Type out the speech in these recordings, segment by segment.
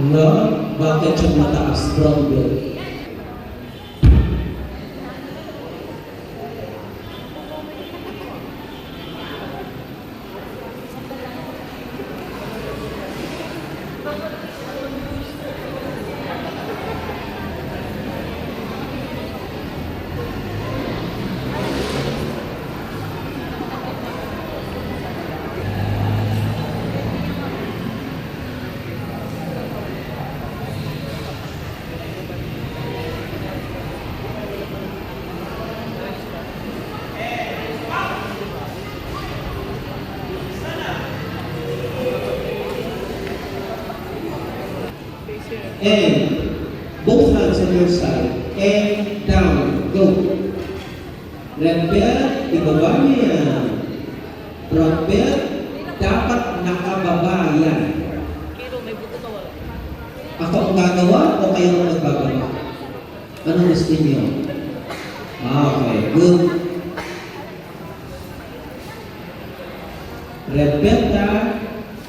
No, bakit siya mataas? Brown belt. And both hands on your side. And down. Go. Red belt, ibaba niyo yan. Brown belt, dapat nakababa yan. Ako ang gagawa o kayo ang nagbagawa? Anong gusto niyo? Okay, good. Red belt ha.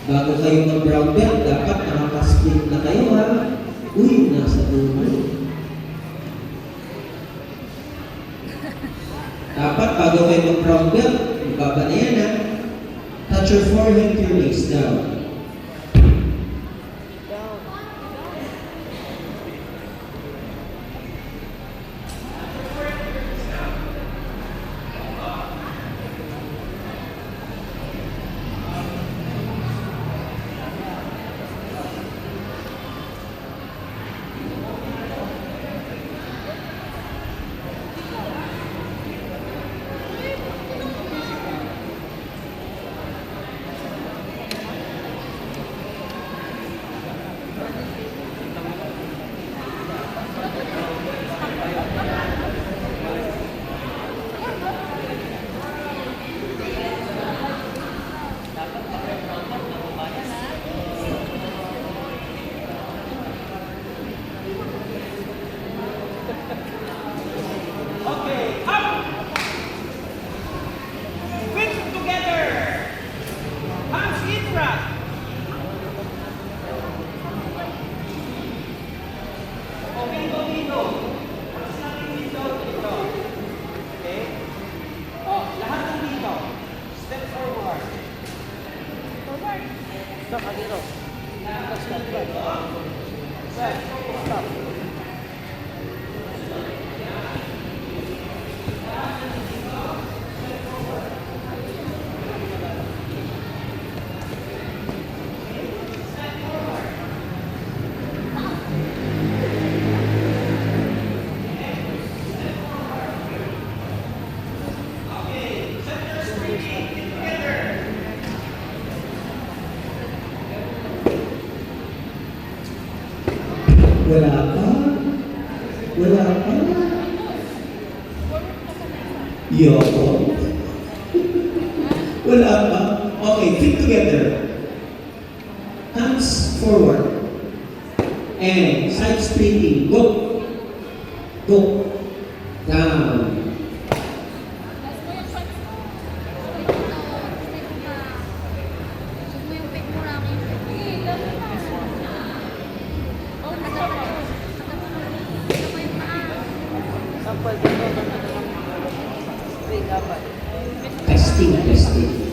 Bago kayo mag-brown belt, dapat nakaka-split na kayo ha. Uy, nasa dulo. Dapat bago kayo mag-brown belt, ibaba na yan ha. Touch your forehead to your knees down. Wala pa? Wala pa? Yoko? Wala pa? Okay, feet together. Hands forward. And side splitting. Go. Go. Down. Testing, testing.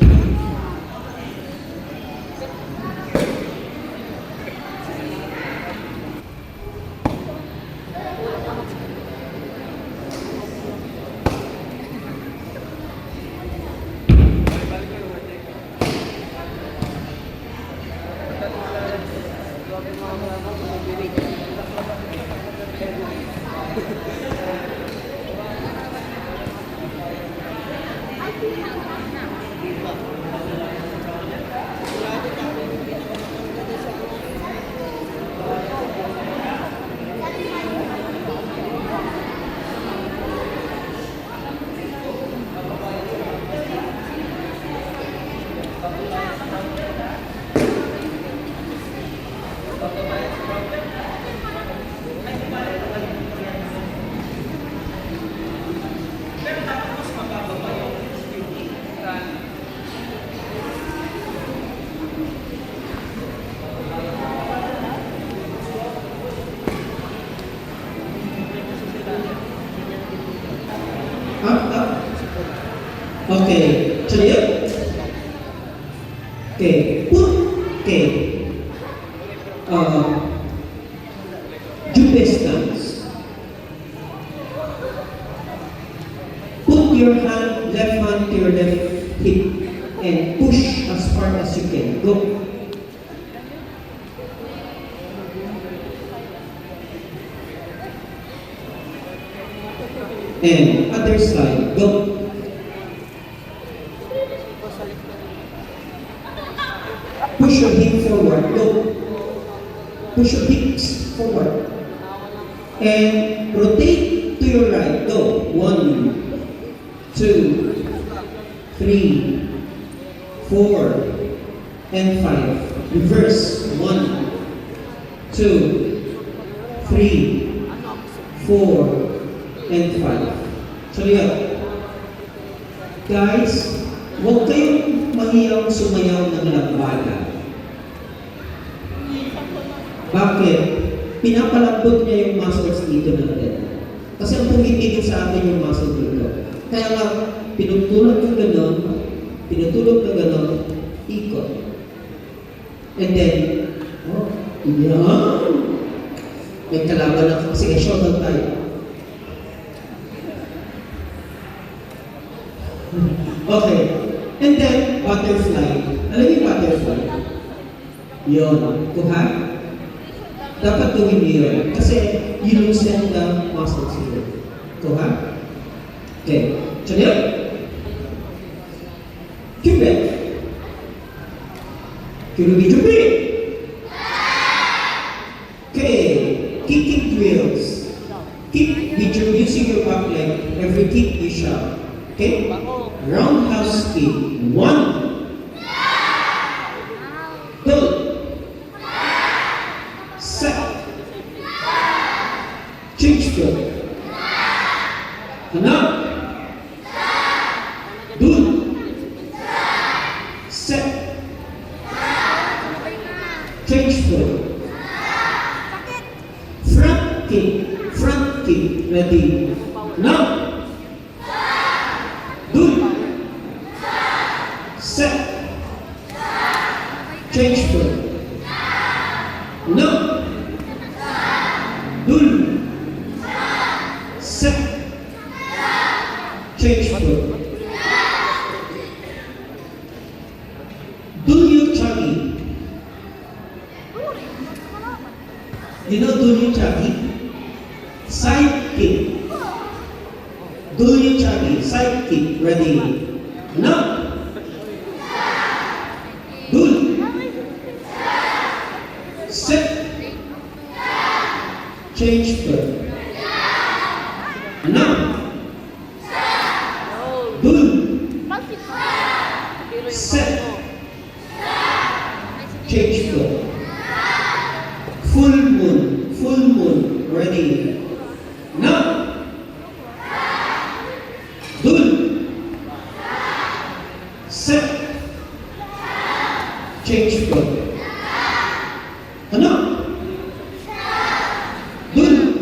Okay, clear? Okay, put, okay. Jupe stance. Put your left hand to your left hip and push as far as you can. Go. And other side, go. Push your hip forward, go. Push your hips forward. And rotate to your right, go. 1, 2, 3, 4, and 5. Reverse. 1, 2, 3, 4, and 5. So yeah. Guys, huwag kayong mahiyang sumayaw ng lambada. Bakit? Pinapalambot niya yung muscles dito natin. Kasi ang pumipigil sa atin yung muscle dito. Kaya nga, pinutulog ng gano'n, ikot. And then, oh, yan. May kalaban na, sige, short out tayo. Okay. And then, butterfly. Alam niyo yung butterfly? Yun. Kuha? Dapat gawin niyo yun. Kasi, you loosen the muscles here. Kuha? Okay. So, yun. Cupid. Cupid. Okay. Kicking drills. Kick with your using your back leg. Every kick you shove. Okay? Roundhouse kick. 1, 2, set, change foot, hanap, dun, set, change foot, front kick, ready, now. Set. Change foot. No. Dul. Set. Change foot. Do you chuggy? You know do you chuggy? Side kick. Do you chuggy? Side kick. Ready? No. Set. Change foot. Now. Dul. Set. Change foot. Full moon. Ready. Now. Dul. Set. Change foot. Ano? Dun.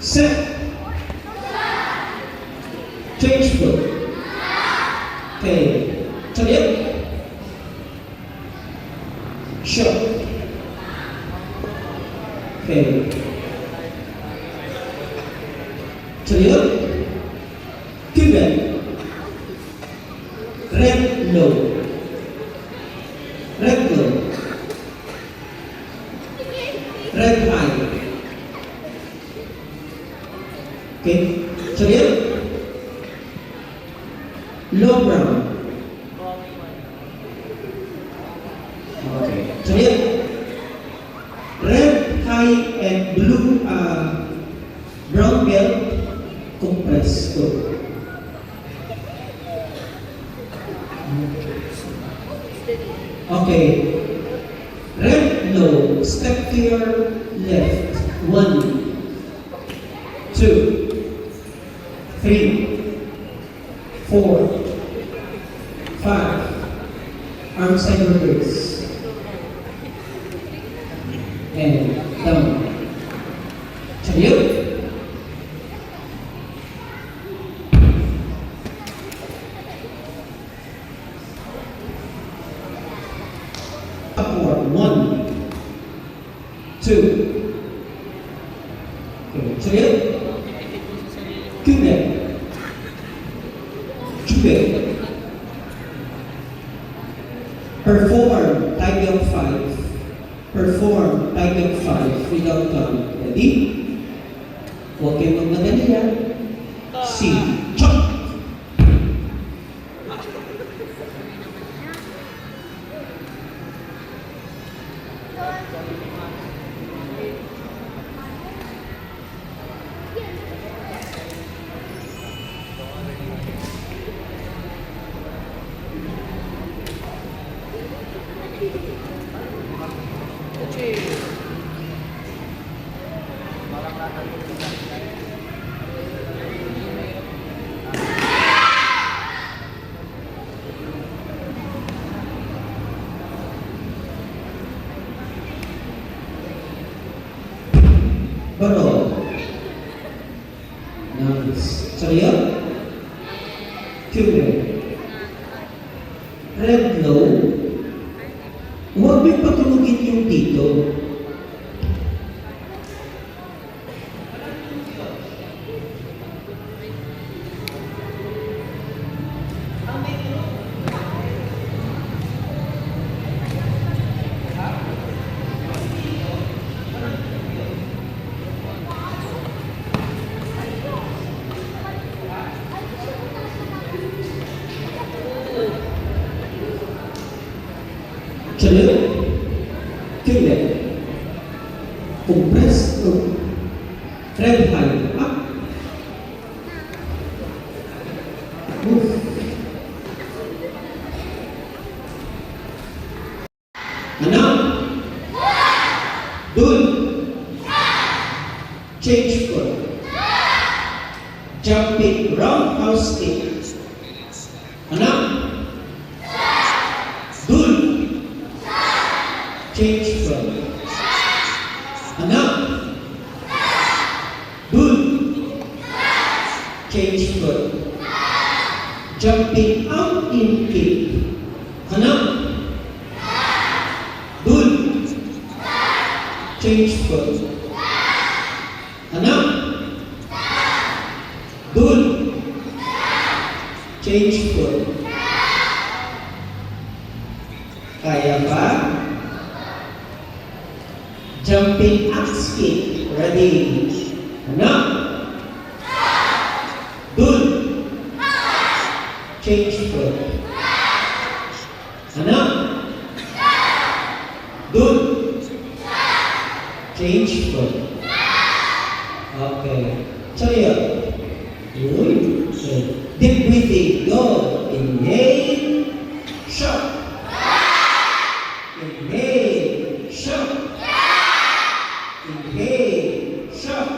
Set. Change foot. Okay. Clear? Short. Okay. Clear? Pivot. Red low. Red low. Red high. Okay. Clear? Low brown. Okay. Clear? Red high and blue brown belt compress. Go. Okay. Red low. Step to your left. 1, 2, 3, 4, 5. Arm side reverse. And down. Clear? 2. Okay, clear? Cube. Cube. Perform tiger 5. Perform tiger 5 without count. Ready? Huwag kayong magmadali yan. C. Chop! Baro. Nice. Sorry, Cube. Red low. Huwag may patulugin yung dito. Clear? Clear. Compress low. Red high. Up. Move. Ano? Dun. Change foot. Jumping roundhouse kick. Ano? Dun. Change foot. Ano? Dun. Change foot. Jumping out in kick. Ano? Dun. Change foot. Ano? Dun. Change foot. Kaya ba? Jumping axe kick. Ready? Ano? Dun. Change foot. Ano? Dun. Change foot. Okay. So yun. Deep breathing. Go. Inhale. Shut. Inhale. Shut. Inhale. Shut.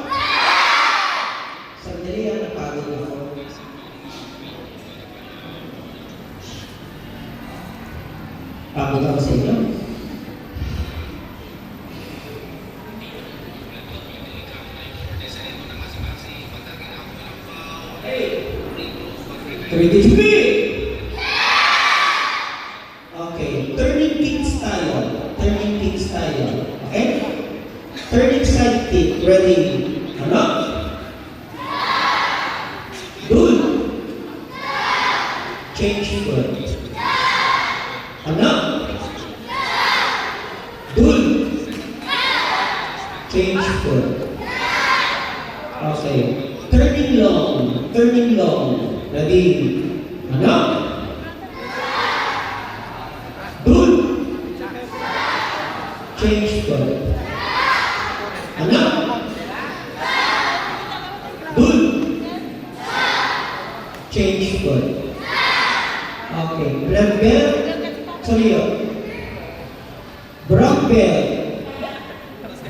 Sandali yan. Napagod ako. Pagod ako sa inyo. Okay, turning kick style. Turning kick style. Okay? Turning side kick. Ready? Ano? Dun. Change foot. Ano? Dun. Change foot. Okay. Turning long. Turning long. Ready? Ano? Dun. Change foot. Ano? Dun. Change foot. Okay. Red belt. Sorry. Brown belt.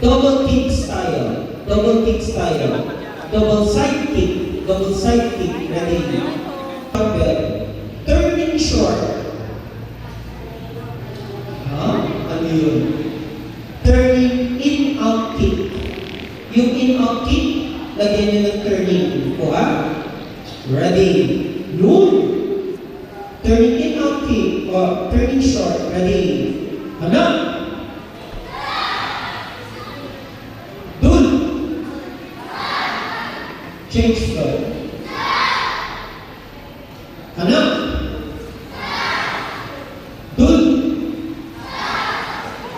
Double kick style. Double kick style. Double side kick. Double side kick. Ready? Brown belt. Turning short. Ano yun? Turning in-out kick. Yung in-out kick, lagyan nyo ng turning. Kuha? Ready? Yun! Turning in-out kick. O, turning short. Ready? Ano? Change foot. Ano? Dun.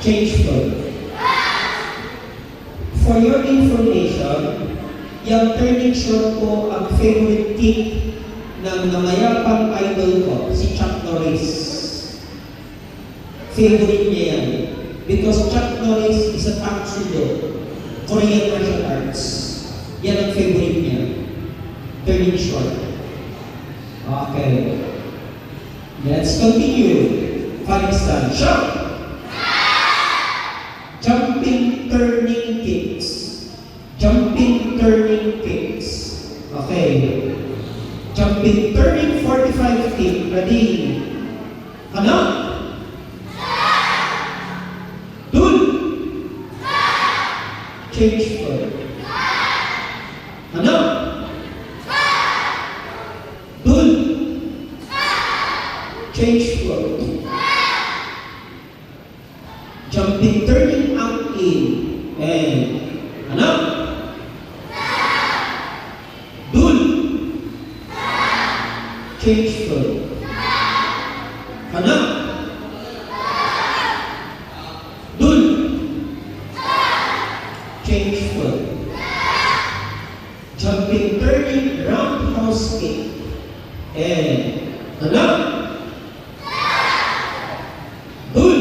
Change foot. For your information, yung turning short ko ang favorite kick ng namayapang idol ko, si Chuck Norris. Favorite niya yan. Because Chuck Norris is a Taekwondo, Korean martial arts. Yan ang favorite niya. Turning short. Okay. Let's continue. Five stand. Shot! Jumping, turning kicks. Jumping, turning kicks. Okay. Jumping, turning, 45 kick. Ready? Ano? Dun. Change foot. Ano? Dun. Change foot. Jumping, turning, out, in. And, ano? Dun. Change foot. Ano? Dun. Change foot. Jumping, turning, roundhouse kick. And, ano? Dun.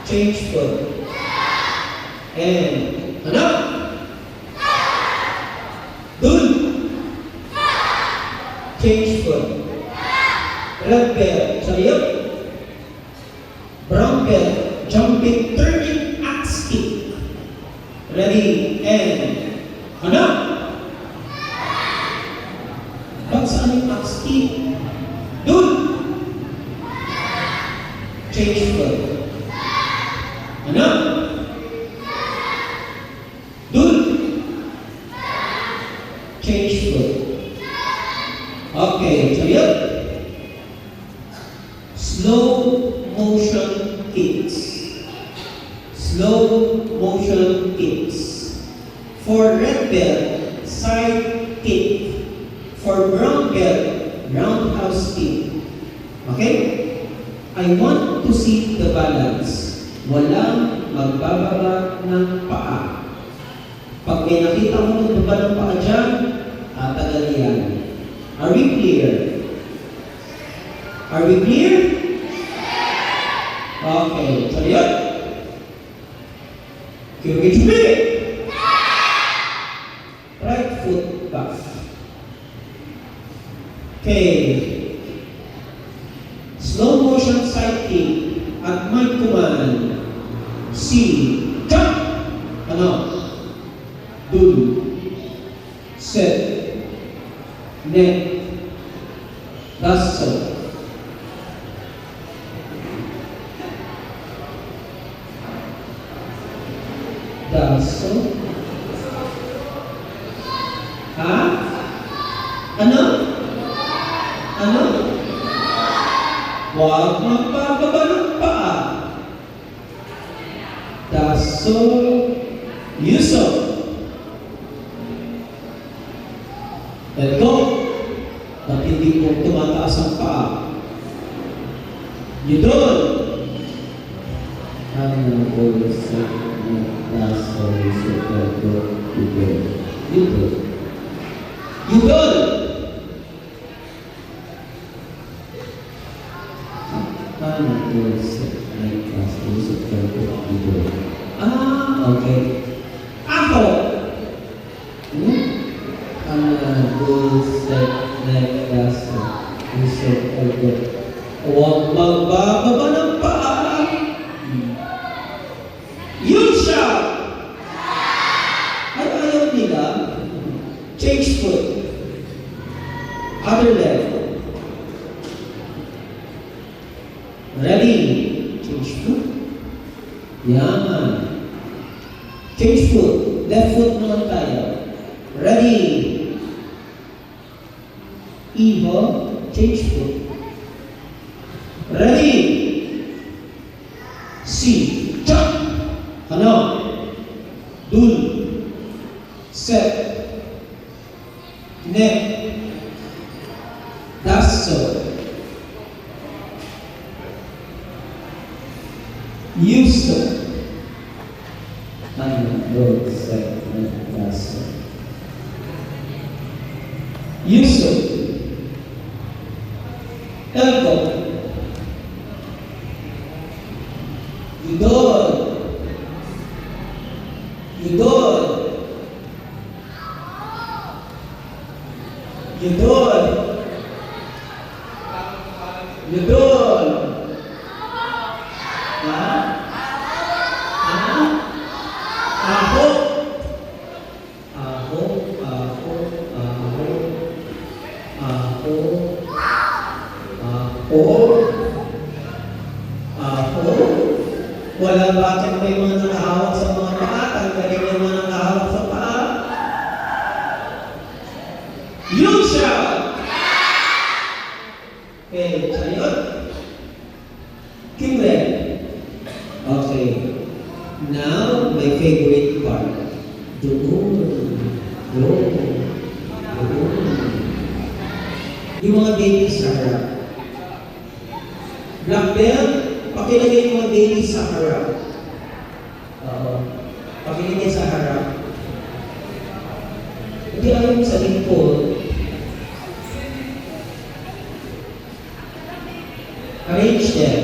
Change foot. And, ano? Dun. Change foot. Red belt. Sayop. Brown belt. Jumping, turning, axe kick. Ready? And, ano? Ba't saan yung axe kick? Dun. Change foot. Ano? Dun. Change foot. Okay, so yun. Slow motion kicks. Slow motion kicks. For red belt, side kick. For brown belt, roundhouse kick. Okay? I want to see the balance. Walang magbababa ng paa. Pag may nakita mo nagbaba ng paa dyan, tatagal yan. Are we clear? Are we clear? Okay, so yun. Kirugi-chubi! Right foot back. Okay. Slow motion side kick at my command. C. Jump! Ano? Dun. Set. Neck. Daso. Daso. Ha? Ano? Ano? Huwag magpapaba ng paa. Daso. Yuso. Let go. At hindi po tumataas ang paa. Yudon. Ano po sa daso. Yuso. Let go. Yudon. Yudon. Yudon. Ano po sa daso. Yuso. Let go. Yudon. Okay. Ako. Set, neck, daso. Yuso. Let go. Huwag magbababa ng paa. Yun siya! Ay, ayaw nila. Change foot. Other leg. Ready? Change foot. Yaman. Change foot. Left foot naman tayo. Ready? Iho. Change foot. Ready? C. Jump. Ano? Dun. Set. Neck. Daso. Yuso. Road set. Daso. Yuso. Elko. Yudol. Yudol. Yudol. Yudol. Ha? Ha? Aho. Aho. Aho. Aho. Aho. Aho. Aho. Wala bakit may mga nakahawak sa mga paa? Tanggalin yung mga nakahawak sa paa. You shall! Okay, sayot. Kimber. Okay. Now, my favorite part. Doon. Doon. Doon. Yung mga baby sa harap. Black belt, pakilagay yung mga baby sa harap. Pakilagay sa harap. Hindi ayaw mo sa likod. Arrange them.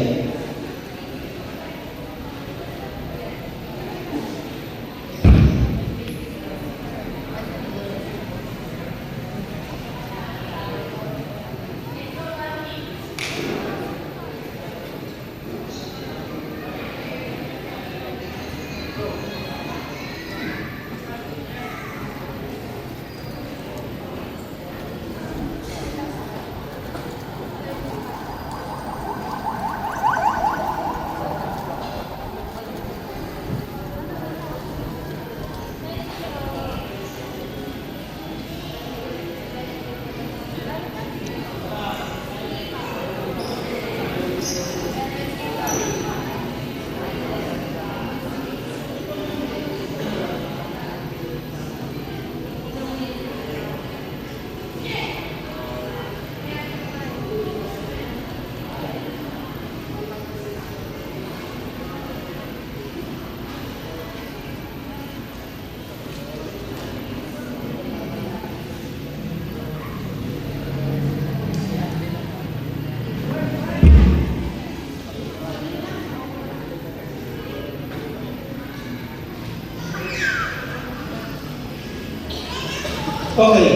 Okay.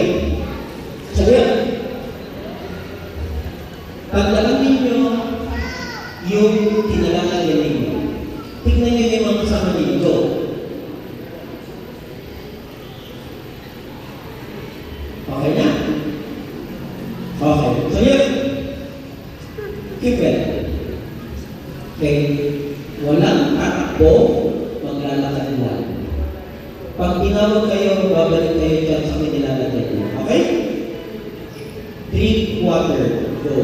Sabi, pagdalang ninyo yung kinalangan ninyo, tignan nyo yung mga kasama ninyo. Okay na? Okay. Sabi, keep it. Okay. Walang tatakbo, maglalakad lang. Pag tinawag kayo, babalik kayo dyan sa kinilalagay niyo. Okay? Drink water. Go.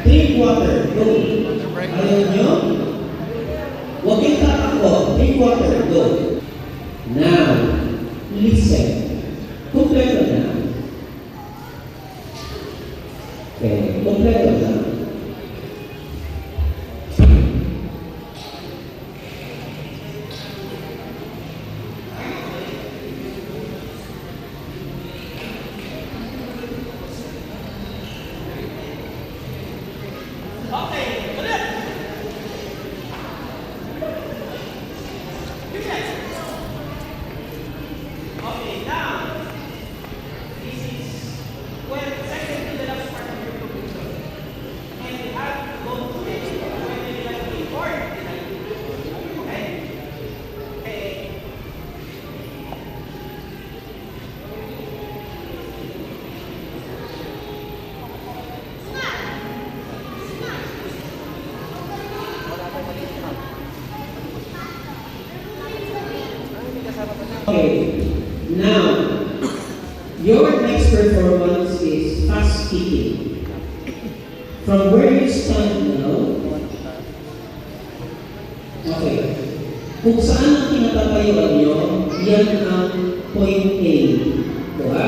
Drink water. Go. Ayaw nyo? Huwag kayo tatakbo. Drink water. Go. Now, listen. Kompleto na. Okay. Kompleto na. Okay, now, your next performance is fast kicking. From where you stand now, okay, kung saan ang tinatapayuan nyo, yan ang point A. Diba?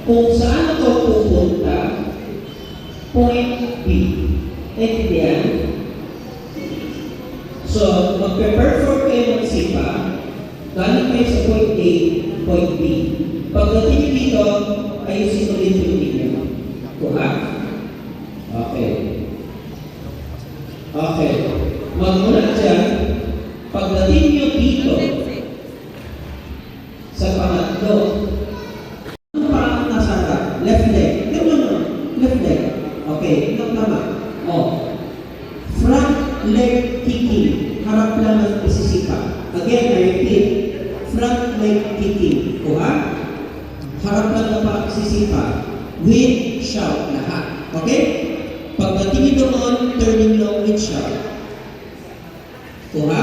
kung saan ako pupunta, point B. Naintindihan? So, magpe-perform kayo ng sipa, galing kayo sa point A, point B. Pagdating nyo dito, ayusin ulit yung tingin. Kuha? Okay. Okay. Magmula dyan, pagdating nyo dito, sa pangatlo, ano parang nasa harap? Left leg. No. Left leg. Okay. Tama. Oh. Front leg kicking. Harap lang ang isisipa. Again, I repeat. Front leg kicking. Kuha? Harap lang ang isisipa. With shout. Lahat. Okay? Pagdating nyo doon, turning long with shout. Kuha?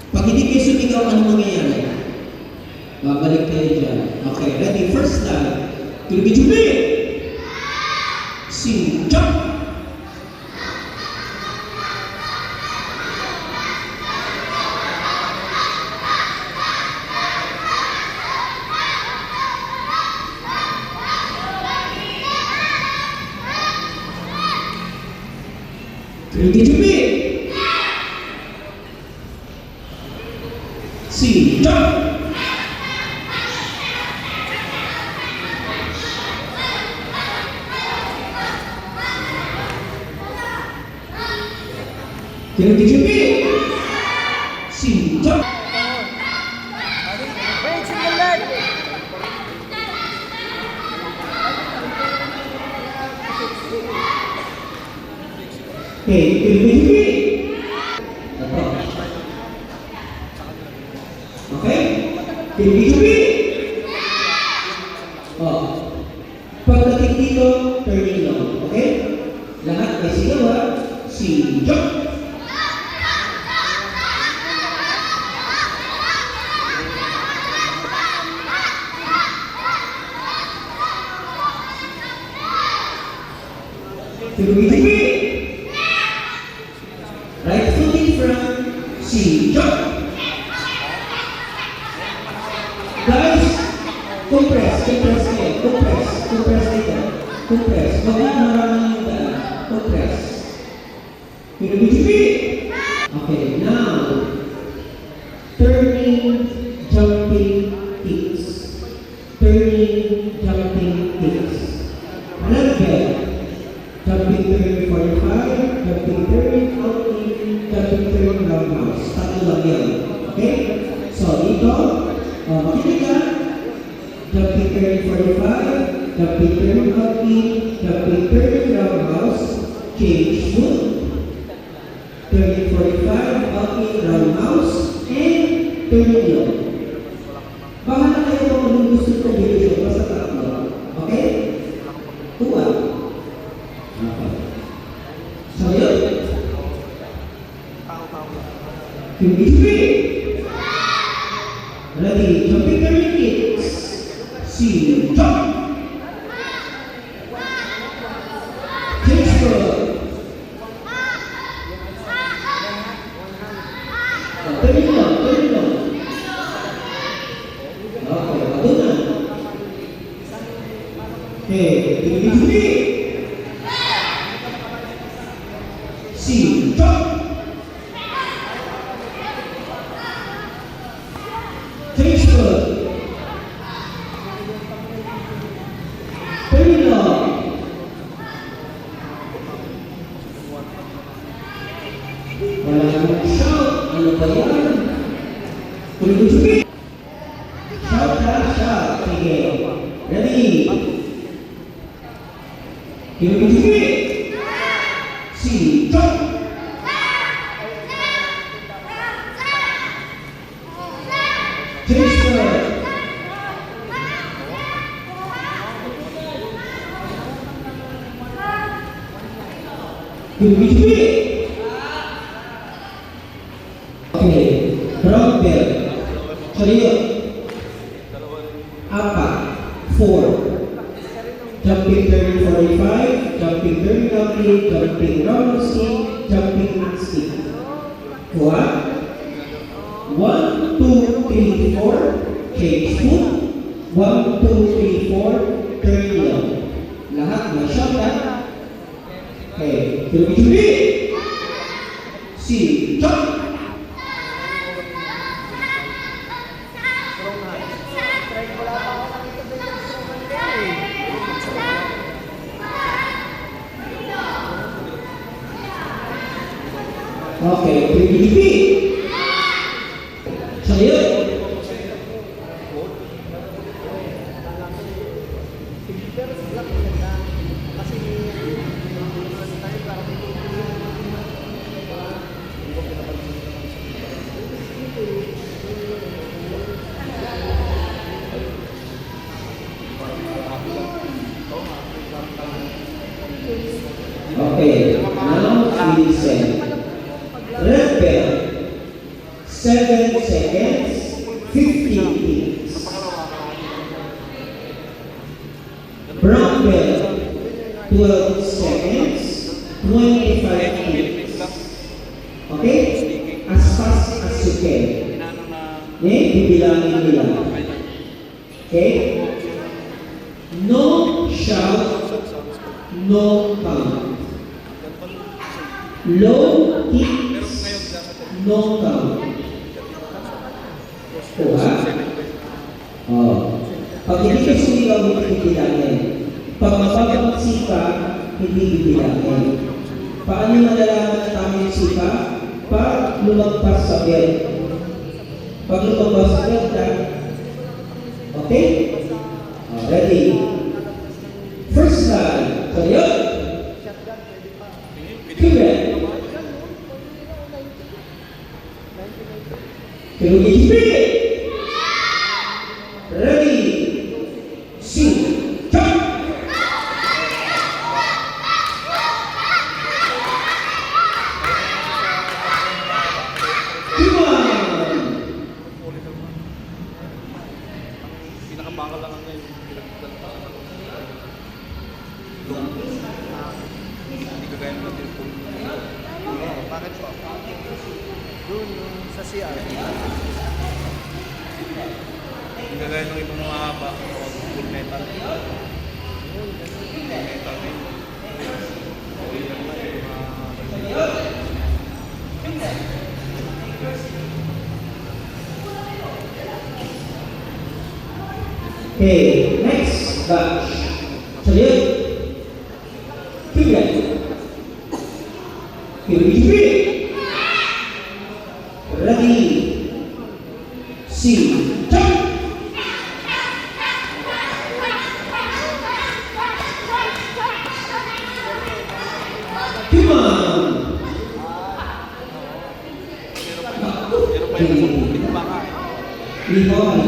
Pag hindi kayo sumigaw, ano mangyayari? Babalik kayo dyan. Okay, ready? First time. Tuloy-tuloy! Sing, jump! Tuloy-tuloy! Sing, jump! Tuloy-tuloy! Sing, jump! Okay, tuloy-tuloy! Okay? Tuloy-tuloy! Oh. Pagdating dito, turning long. Okay? Lahat may sigaw ha? Sing, jump! Tuloy-tuloy! Right foot in front, sing, jump! Guys, compress kayo. Compress dito. Compress. Huwag na maraming yung daan. Compress. Tuloy-tuloy! Okay, now, turning, jumping kicks. Turning, jumping kicks. Another again. Jumping turn 45, jumping turn out in, jumping turn roundhouse. Tatlo lang yan. Okay? So, dito, makinig ka. Jumping turn 45, jumping turn out in, jumping turn roundhouse, change foot, turning 45, out in, roundhouse, and turning long. Bahala kayo kung anong gusto ko video. Basta tatlo. Okay? Tuwa. So yun. Tuloy-tuloy! Ready? Jumping turning kicks. Sing, jump! Change foot. Turning long. Okay, bago na. Okay, tuloy-tuloy! Sing, jump! Change foot. Turning long. Wala nang shout. Ano ba yan? Tuloy-tuloy! Shout. Sige. Ready? Tuloy-tuloy! Sing, jump! Change foot. Tuloy-tuloy! Okay. Brown belt. Chariot. 4. Jumping turn 45, jumping turn downhill, jumping round stick, jumping stick. Kuha. 1, 2, 3, 4. Change foot. 1, 2, 3, 4. turn left. Lahat may shot, ha? Okay, tuloy-tuloy. Si John. Okay, tuloy-tuloy. So, yun. Okay, now listen. Red bell, 7 seconds, 50 hits. Brown bell, 12 seconds, 25 hits. Okay? As fast as you can. Okay? Bibilangin nila. Okay? No shout, no count. Low hits, no count. Diba? Oh. Pag hindi ka sumigaw, hindi bibilangin. Pag mababang sika, hindi bibilangin. Paano malalaman na tamang sika? Pag lumagpas sa belt. Pag lumagpas sa belt, okay? Ready? First time. So, yun. Correct. Tuloy-tuloy. Ready? Sing. Jump. Come on. Pinakabangal lang ang ngayon. Hindi ka gaya naman din po. Bakit po? Doon yung sa CR. Hindi ka gaya ng ibang mga haba. Full metal. Full metal din. Okay, next batch. So, yun. Tignan. Tuloy-tuloy. Ready? See. Jump! Come on! Pero pa yung pinabaka. Limo.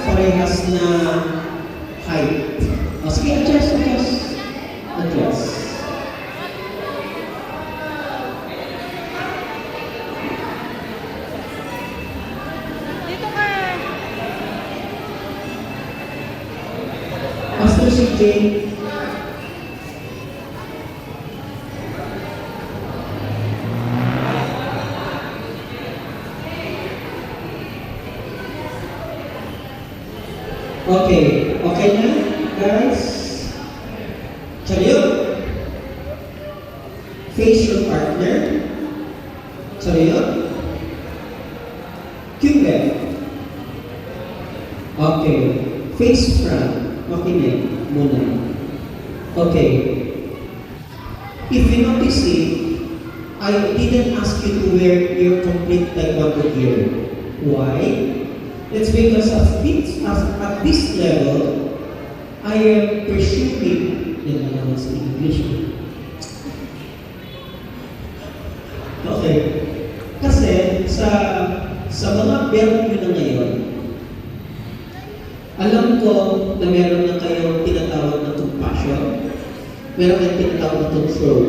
Parehas na height. O sige, adjust. Dito ka! Master CJ. Okay na, guys? Sayo. Face your partner. Sayo. Cupid. Okay. Face front. Makinig muna. Okay. If you notice it, I didn't ask you to wear your complete taekwondo gear. Why? It's because at this level, I am presuming, yan na naman sa English. Okay. Kasi sa mga belt nyo na ngayon, Alam ko na meron na kayong tinatawag na compassion. Meron kayong tinatawag na control.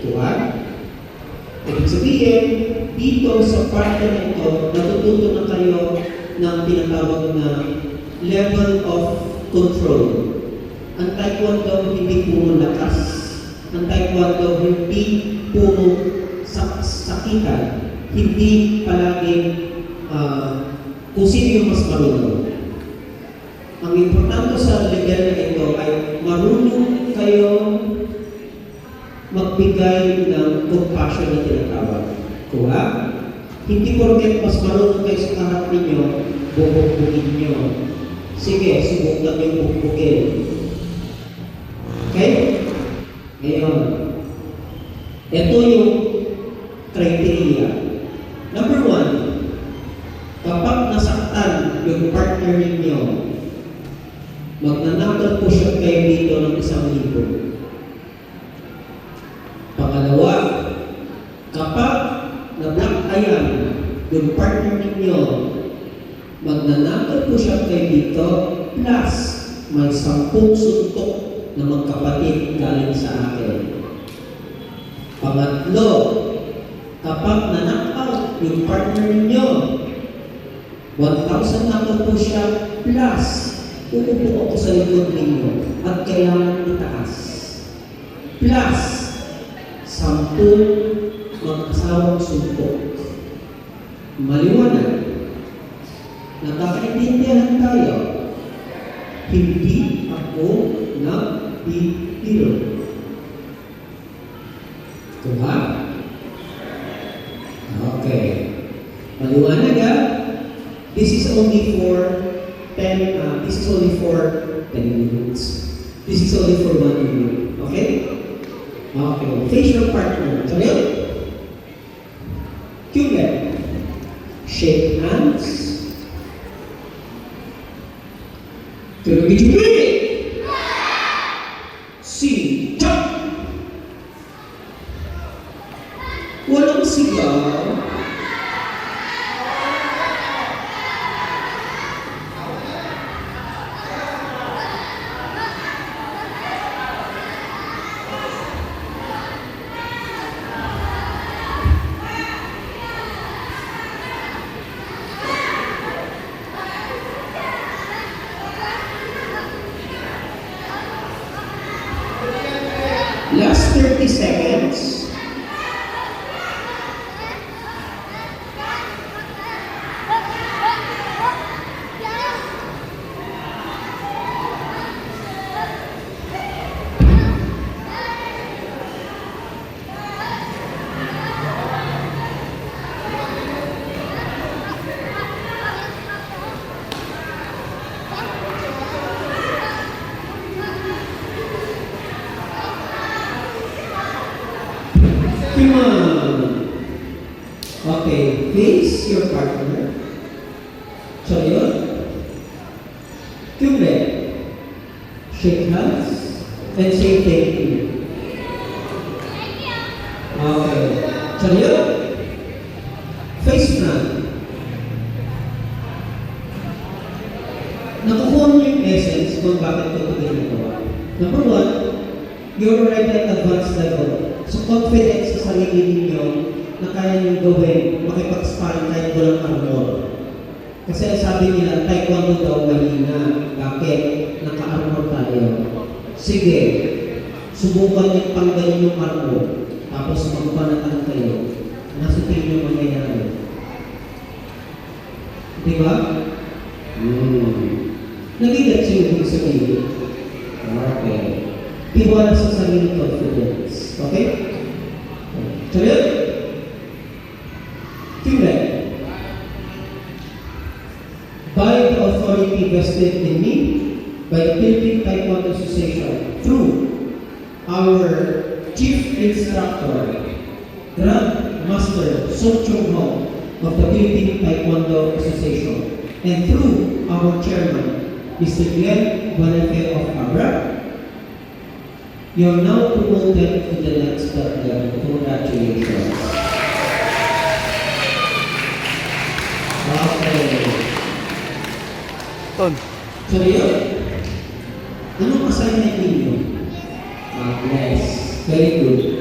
Diba? Ibig sabihin, dito sa parte na ito, natututo na kayo ng tinatawag na level of control. Ang taekwondo hindi puro lakas. Ang taekwondo hindi puro sakitan. Hindi palaging kung sino yung mas marunong. Ang importante sa level na ito ay marunong kayo magbigay ng compassion na tinatawag. Kuha? Hindi porket mas marunong kayo sa kaharap ninyo, bubugbugin nyo. Sige, subukan yung bugbugin. Okay? Ngayon, ito yung criteria. Number 1, kapag nasaktan yung partner ninyo, magnanakal po siya kayo dito ng 1,000. Pangalawa, kapag na-black ayan yung partner ninyo, magnanakal po siya kayo dito, plus may 10 suntok na magkapatid galing sa akin. Pangatlo, kapag na-knockout yung partner ninyo, 1,000 knockout po siya, plus uupo ako sa likod ninyo at kailangan itaas. Plus, 10 mag-asawang suntok. Maliwanag. Nakakaintindihan tayo. Hindi ako nagbibiro. Diba? Okay. Maliwanag ha? This is only for 10 minutes. This is only for 1 minute. Okay? Okay. Face your partner. Sorry? Cupid. Shake hands. Turugijuri. See. Jump. Walang sigaw. Last 30 seconds. Come on. Okay, face your partner. So yun. Cupid. Shake hands and say thank you. Okay. So yun. Face front. Nakukuha mo yung essence kung bakit ito ginagawa. Number 1, you're already at advanced level. So confidence sa sarili ninyo na kaya nyo gawin, makipag-sparring kahit walang armor. Kasi sabi nila, taekwondo daw mahina. Bakit? Naka-armor tayo. Sige, subukan nyo tanggalin yung armor. Tapos magpanatan kayo. Nasa tingin nyo mangyayari. Diba? Nag-get yung ibig sabihin. Okay. Tiwala sa sarili confidence. Okay? So yun? Cupid. By the authority vested in me, by the Philippine Taekwondo Association, through our Chief Instructor, Grand Master Song Chong Ho of the Philippine Taekwondo Association, and through our Chairman, Mr. Glenn Boniface of Abra, you are now promoted to the next level. Congratulations. Okay. Ton. So So yun, anong assignment ninyo? Bless. Very good.